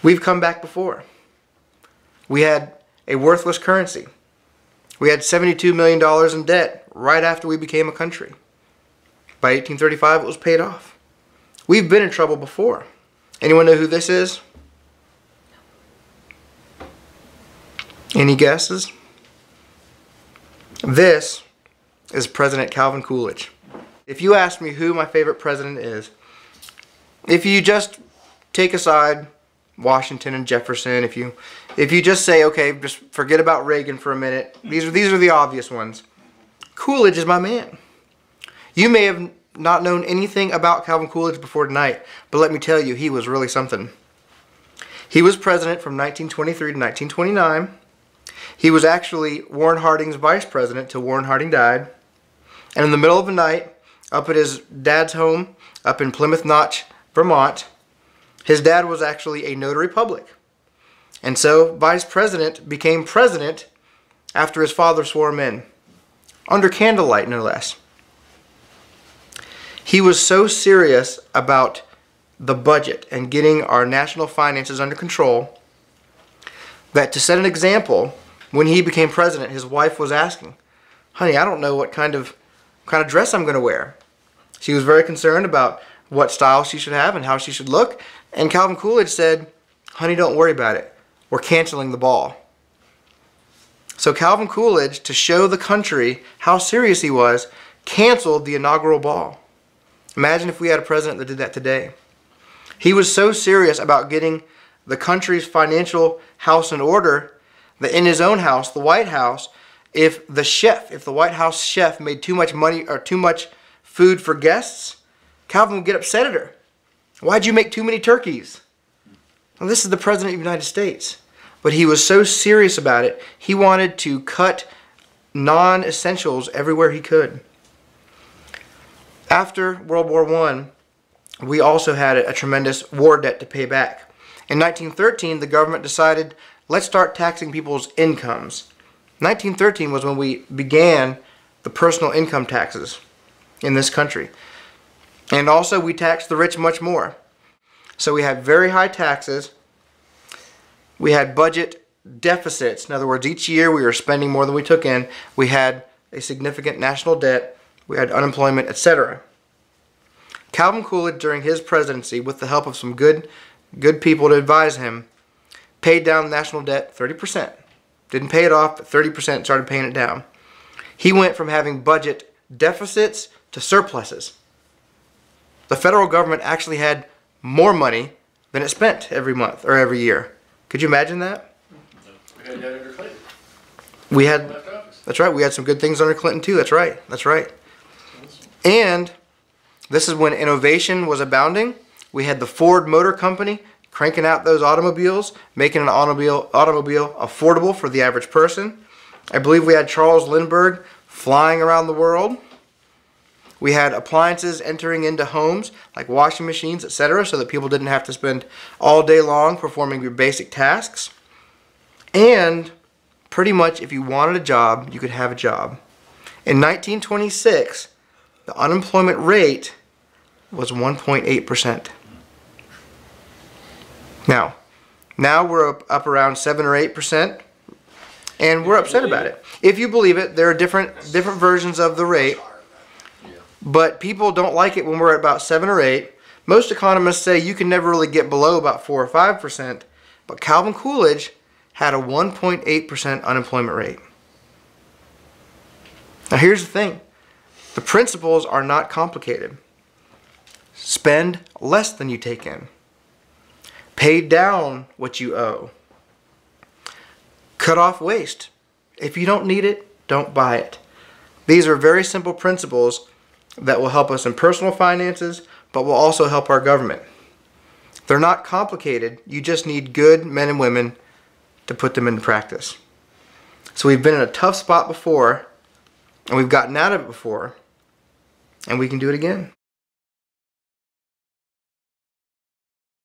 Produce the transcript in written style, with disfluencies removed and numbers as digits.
We've come back before. We had a worthless currency. We had $72 million in debt right after we became a country. By 1835, it was paid off. We've been in trouble before. Anyone know who this is? Any guesses? This is President Calvin Coolidge. If you ask me who my favorite president is, if you just take aside Washington and Jefferson, if you just say, okay, just forget about Reagan for a minute, these are the obvious ones. Coolidge is my man. You may have not known anything about Calvin Coolidge before tonight, but let me tell you, he was really something. He was president from 1923 to 1929. He was actually Warren Harding's vice president till Warren Harding died. And in the middle of the night, up at his dad's home, up in Plymouth Notch, Vermont, his dad was actually a notary public. And so vice president became president after his father swore him in. Under candlelight, no less. He was so serious about the budget and getting our national finances under control that to set an example, when he became president, his wife was asking, honey, I don't know what kind of dress I'm going to wear. She was very concerned about what style she should have and how she should look. And Calvin Coolidge said, honey, don't worry about it. We're canceling the ball. So Calvin Coolidge, to show the country how serious he was, canceled the inaugural ball. Imagine if we had a president that did that today. He was so serious about getting the country's financial house in order that in his own house, the White House, if the White House chef made too much money or too much food for guests, Calvin would get upset at her. Why'd you make too many turkeys? Well, this is the President of the United States. But he was so serious about it, he wanted to cut non-essentials everywhere he could. After World War I, we also had a tremendous war debt to pay back. In 1913, the government decided, let's start taxing people's incomes. 1913 was when we began the personal income taxes in this country. And also we taxed the rich much more. So we had very high taxes. We had budget deficits. In other words, each year we were spending more than we took in. We had a significant national debt. We had unemployment, etc. Calvin Coolidge, during his presidency, with the help of some good people to advise him, paid down the national debt 30%. Didn't pay it off, but 30% started paying it down. He went from having budget deficits to surpluses. The federal government actually had more money than it spent every month or every year. Could you imagine that? We had that under Clinton. We had, that's right, we had some good things under Clinton too, that's right, that's right. And this is when innovation was abounding. We had the Ford Motor Company cranking out those automobiles, making an automobile affordable for the average person. I believe we had Charles Lindbergh flying around the world. We had appliances entering into homes like washing machines, etc., so that people didn't have to spend all day long performing your basic tasks. And pretty much if you wanted a job, you could have a job. In 1926, the unemployment rate was 1.8%. Now we're up around 7 or 8%, and we're upset about it. If you believe it, there are different versions of the rate, but people don't like it when we're at about 7 or 8. Most economists say you can never really get below about 4 or 5%, but Calvin Coolidge had a 1.8% unemployment rate. Now here's the thing. The principles are not complicated. Spend less than you take in. Pay down what you owe. Cut off waste. If you don't need it, don't buy it. These are very simple principles that will help us in personal finances, but will also help our government. They're not complicated. You just need good men and women to put them into practice. So we've been in a tough spot before, and we've gotten out of it before, and we can do it again.